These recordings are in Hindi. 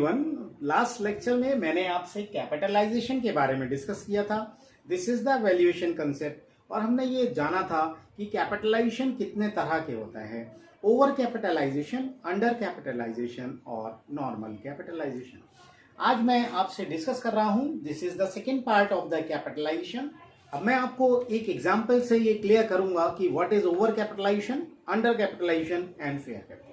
एवरीवन, लास्ट लेक्चर में मैंने आपसे कैपिटलाइजेशन के बारे में डिस्कस किया था। This is the valuation concept और हमने ये जाना था कि कैपिटलाइजेशन कितने तरह के होता है, ओवर कैपिटलाइजेशन, अंडर कैपिटलाइजेशन और नॉर्मल कैपिटलाइजेशन। आज मैं आपसे डिस्कस कर रहा हूं, this is the second part of the capitalization. अब मैं आपको एक एग्जाम्पल से ये क्लियर करूंगा कि what is over capitalization, under capitalization and fair capitalization.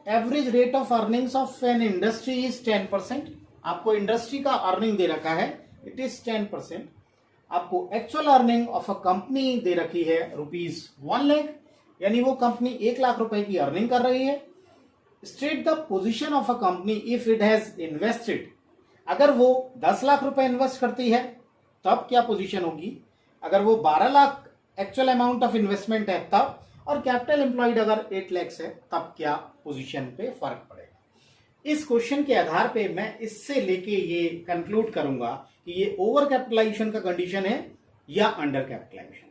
Average rate of earnings of an industry is 10%। आपको इंडस्ट्री का अर्निंग दे रखा है, इट इज 10%। आपको actual earning of a company दे रखी है ₹1 लाख, यानी वो कंपनी 1 लाख रुपए की अर्निंग कर रही है। State the position of a company if it has invested. अगर वो 10 लाख रुपए इन्वेस्ट करती है तब क्या पोजीशन होगी, अगर वो 12 lakh actual amount of investment है तब, और कैपिटल एम्प्लॉयड अगर 8 लाख है तब क्या पोजीशन पे फर्क पड़ेगा। इस क्वेश्चन के आधार पे मैं इससे लेके ये कंक्लूड करूंगा कि ये ओवर कैपिटलाइजेशन का कंडीशन है या अंडर कैपिटलाइजेशन।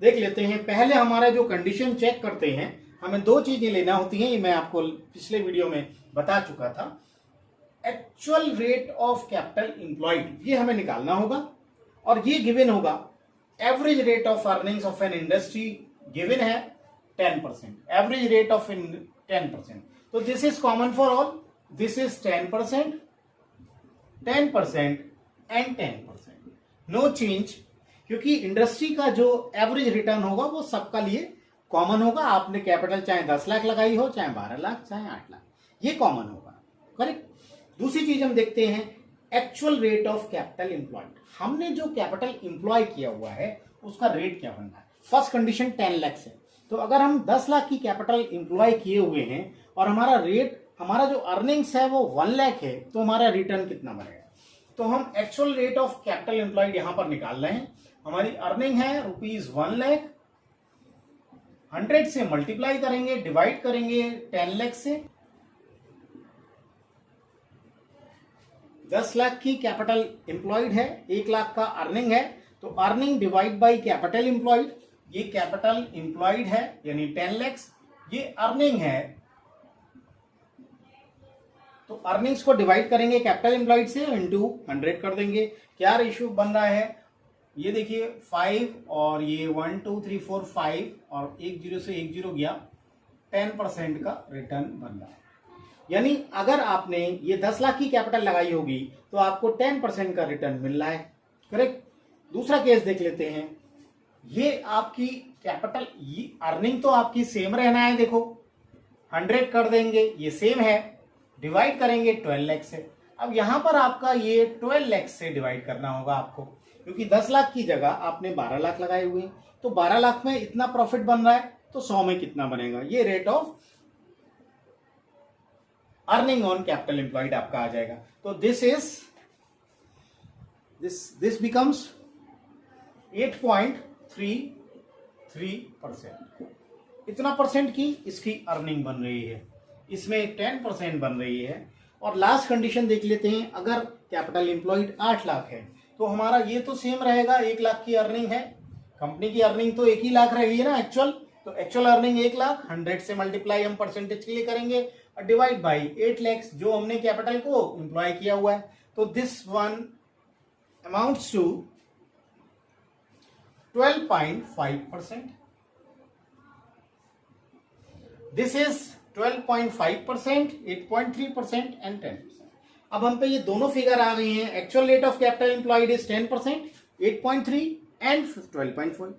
देख लेते हैं। पहले हमारा जो कंडीशन चेक करते हैं, हमें 2 चीजें लेना होती हैं, ये मैं आपको पिछले वीडियो में बता चुका था। Actual rate of capital employed, ये हमें निकालना होगा, और ये गिवन होगा average rate of earnings of an industry, given है 10%, एवरेज रेट ऑफ 10%। तो this is common for all, this is 10%, 10% and 10%, no change, क्योंकि इंडस्ट्री का जो एवरेज रिटर्न होगा वो सबका लिए कॉमन होगा। आपने कैपिटल चाहे 10 लाख लगाई हो, चाहे 12 लाख, चाहे 8 लाख, ये कॉमन होगा, करेक्ट। दूसरी चीज हम देखते हैं, actual rate of capital employed. हमने जो कैपिटल एम्प्लॉय किया हुआ है उसका रेट क्या बनना है। फर्स्ट कंडीशन 10 लाख है, तो अगर हम 10 लाख की कैपिटल एम्प्लॉय किए हुए हैं और हमारा रेट, हमारा जो अर्निंग्स है वो 1 लाख है, तो हमारा रिटर्न कितना बनेगा। तो हम actual rate of capital employed यहां पर निकाल रहे हैं। हमारी अर्निंग है ₹1 लाख, 100 से मल्टीप्लाई करेंगे, डिवाइड करेंगे 10 लाख से। 10 लाख की कैपिटल एम्प्लॉयड है, 1 लाख का अर्निंग है, तो earning divide by capital employed, ये कैपिटल एम्प्लॉयड है यानी 10 लाख, ये अर्निंग है, तो अर्निंग्स को डिवाइड करेंगे कैपिटल एम्प्लॉयड से, इंटू 100 कर देंगे। क्या रेशियो बन रहा है, ये देखिए 5 और ये 1 2 3 4 5 और 1 0 से 1 0 गया, 10% का रिटर्न बन रहा है। यानी अगर आपने ये 10 लाख की कैपिटल लगाई होगी तो आपको 10% का रिटर्न मिल रहा है, करेक्ट। दूसरा केस देख लेते हैं। ये आपकी कैपिटल, ये अर्निंग तो आपकी सेम रहना है, देखो 100 कर देंगे, ये सेम है, डिवाइड करेंगे 12 लाख से। अब यहां पर आपका ये 12 लाख से डिवाइड करना होगा आपको, क्योंकि 10 लाख की जगह आपने 12 लाख लगाए हुए हैं, तो 12 लाख में इतना प्रॉफिट बन रहा है, तो 100 में कितना बनेगा, ये rate of earning on capital employed आपका आ जाएगा। तो दिस बिकम्स 8.33%। इतना परसेंट की इसकी अर्निंग बन रही है, इसमें 10% बन रही है। और लास्ट कंडीशन देख लेते हैं, अगर कैपिटल एम्प्लॉयड 8 लाख है तो हमारा ये तो सेम रहेगा, 1 लाख की अर्निंग है, कंपनी की अर्निंग तो 1 ही लाख रहेगी ना एक्चुअल, तो एक्चुअल अर्निंग 1 लाख, 100 से मल्टीप्लाई हम परसेंटेज के लिए करेंगे और डिवाइड बाई 8 लाख जो हमने कैपिटल को एम्प्लॉय किया हुआ है। तो this one amounts to 12.5%। This is 12.5%, 8.3% and 10%। अब हम पे ये दोनों फिगर आ गई हैं। Actual rate of capital employed is 10%, 8.3 and 12.5।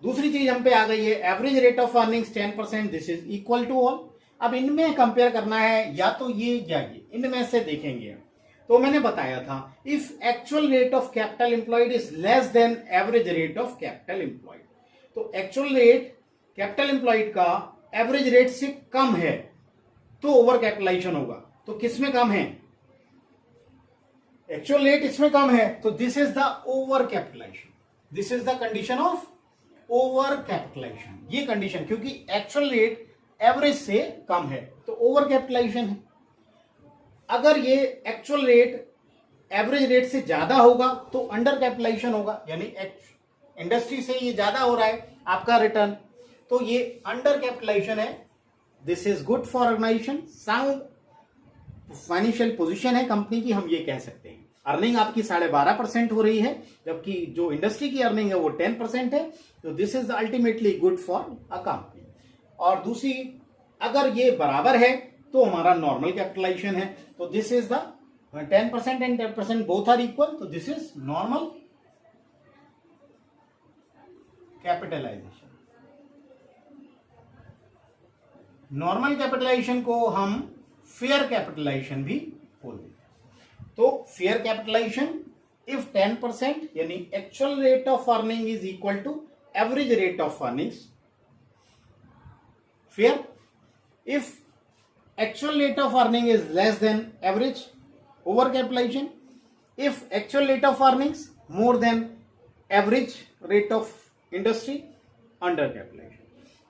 दूसरी चीज हम पे आ गई है, average rate of earnings 10%, this is equal to all. अब इनमें कंपेयर करना है, या तो ये या ये, इनमें से देखेंगे। तो मैंने बताया था, if actual rate of capital employed is less than average rate of capital employed, तो एक्चुअल रेट कैपिटल एम्प्लॉयड का एवरेज रेट से कम है तो ओवर कैपिटलाइजेशन होगा। तो किसमें कम है, एक्चुअल रेट इसमें कम है, तो this is the over capitalization, this is the condition of over capitalization. ये कंडीशन, क्योंकि एक्चुअल रेट एवरेज से कम है तो ओवर कैपिटलाइजेशन है। अगर ये एक्चुअल रेट एवरेज रेट से ज्यादा होगा तो अंडर कैपिटलाइजेशन होगा, यानी इंडस्ट्री से ये ज्यादा हो रहा है आपका रिटर्न, तो ये अंडर कैपिटलाइजेशन है। This is good for organization, sound financial position है कंपनी की, हम ये कह सकते हैं। अर्निंग आपकी 12.5% हो रही है, जबकि जो इंडस्ट्री की अर्निंग है वो 10% है। तो this is ultimately good for a company. और दूसरी, अगर ये बराबर है तो हमारा नॉर्मल कैपिटलाइजेशन है। तो this is the 10% and 10% both are equal, तो this is normal capitalization. Normal capitalization को हम फेयर कैपिटलाइजेशन भी बोलते हैं। तो फेयर कैपिटलाइजेशन इफ 10% यानी actual rate of earning is equal to average rate of earnings, fair. If actual rate of earning is less than average, over capitalization. If actual rate of earnings more than average rate of industry, under capitalization।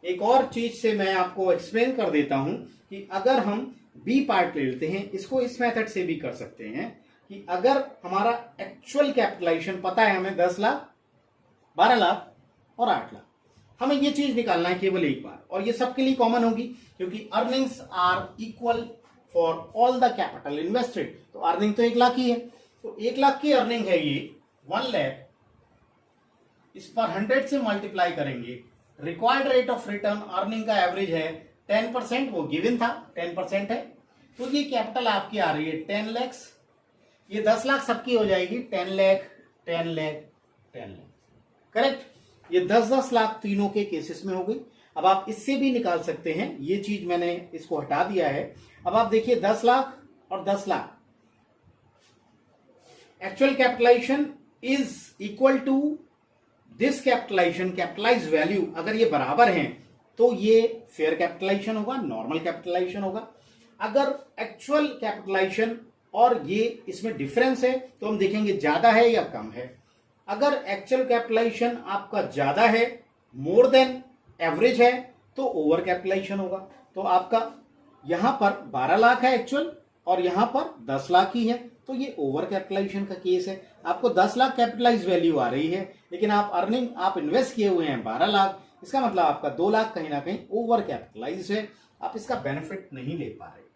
एक और चीज से मैं आपको एक्सप्लेन कर देता हूं कि अगर हम बी पार्ट ले लेते हैं, इसको इस मेथड से भी कर सकते हैं कि अगर हमारा एक्चुअल कैपिटलाइजेशन पता है हमें 10 लाख, 12 लाख और 8 लाख, हमें ये चीज निकालना है केवल एक बार, और ये सबके लिए कॉमन होगी क्योंकि earnings are equal for all the capital invested. तो अर्निंग तो 1 लाख ही है, तो 1 लाख की अर्निंग है ये 1 लाख, इस पर 100 से मल्टीप्लाई करेंगे। Required rate of return earning का एवरेज है 10%, वो गिवन था 10% है। तो ये कैपिटल आपकी आ रही है 10 लाख, ये 10 लाख सबकी हो जाएगी 10 लाख 10 लाख 10 लाख, करेक्ट। ये 10-10 लाख तीनों के केसेस में हो गई। अब आप इससे भी निकाल सकते हैं, ये चीज मैंने इसको हटा दिया है। अब आप देखिए 10 लाख और 10 lakh, actual capitalization is equal to this capitalization, capitalize value. अगर ये बराबर हैं तो ये फेयर कैपिटलाइजेशन होगा, नॉर्मल कैपिटलाइजेशन होगा। अगर एक्चुअल कैपिटलाइजेशन और ये इसमें डिफरेंस है तो हम देखेंगे ज्यादा है या कम है। अगर एक्चुअल कैपिटलाइजेशन आपका ज्यादा है, मोर देन एवरेज है, तो ओवर कैपिटलाइजेशन होगा। तो आपका यहां पर 12 लाख है एक्चुअल और यहां पर 10 लाख ही है, तो ये ओवर कैपिटलाइजेशन का केस है। आपको 10 लाख कैपिटलाइज वैल्यू आ रही है, लेकिन आप इन्वेस्ट किए हुए हैं 12 लाख, इसका मतलब आपका 2 लाख कहीं ना कहीं ओवर कैपिटलाइज है, आप इसका बेनिफिट नहीं ले पा रहे।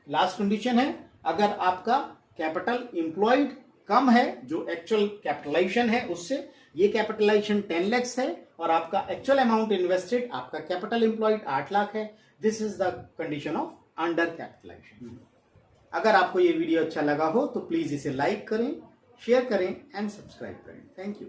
लास्ट कंडीशन है, अगर आपका कैपिटल इंप्लॉयड कम है जो एक्चुअल कैपिटलाइजेशन है उससे, ये कैपिटलाइजेशन 10 लाख है और आपका एक्चुअल अमाउंट इन्वेस्टेड, आपका कैपिटल इंप्लॉयड 8 लाख है, this is the condition of under capitalization. अगर आपको ये वीडियो अच्छा लगा हो तो प्लीज इसे लाइक करें, शेयर करें एंड सब्सक्राइब करें। Thank you.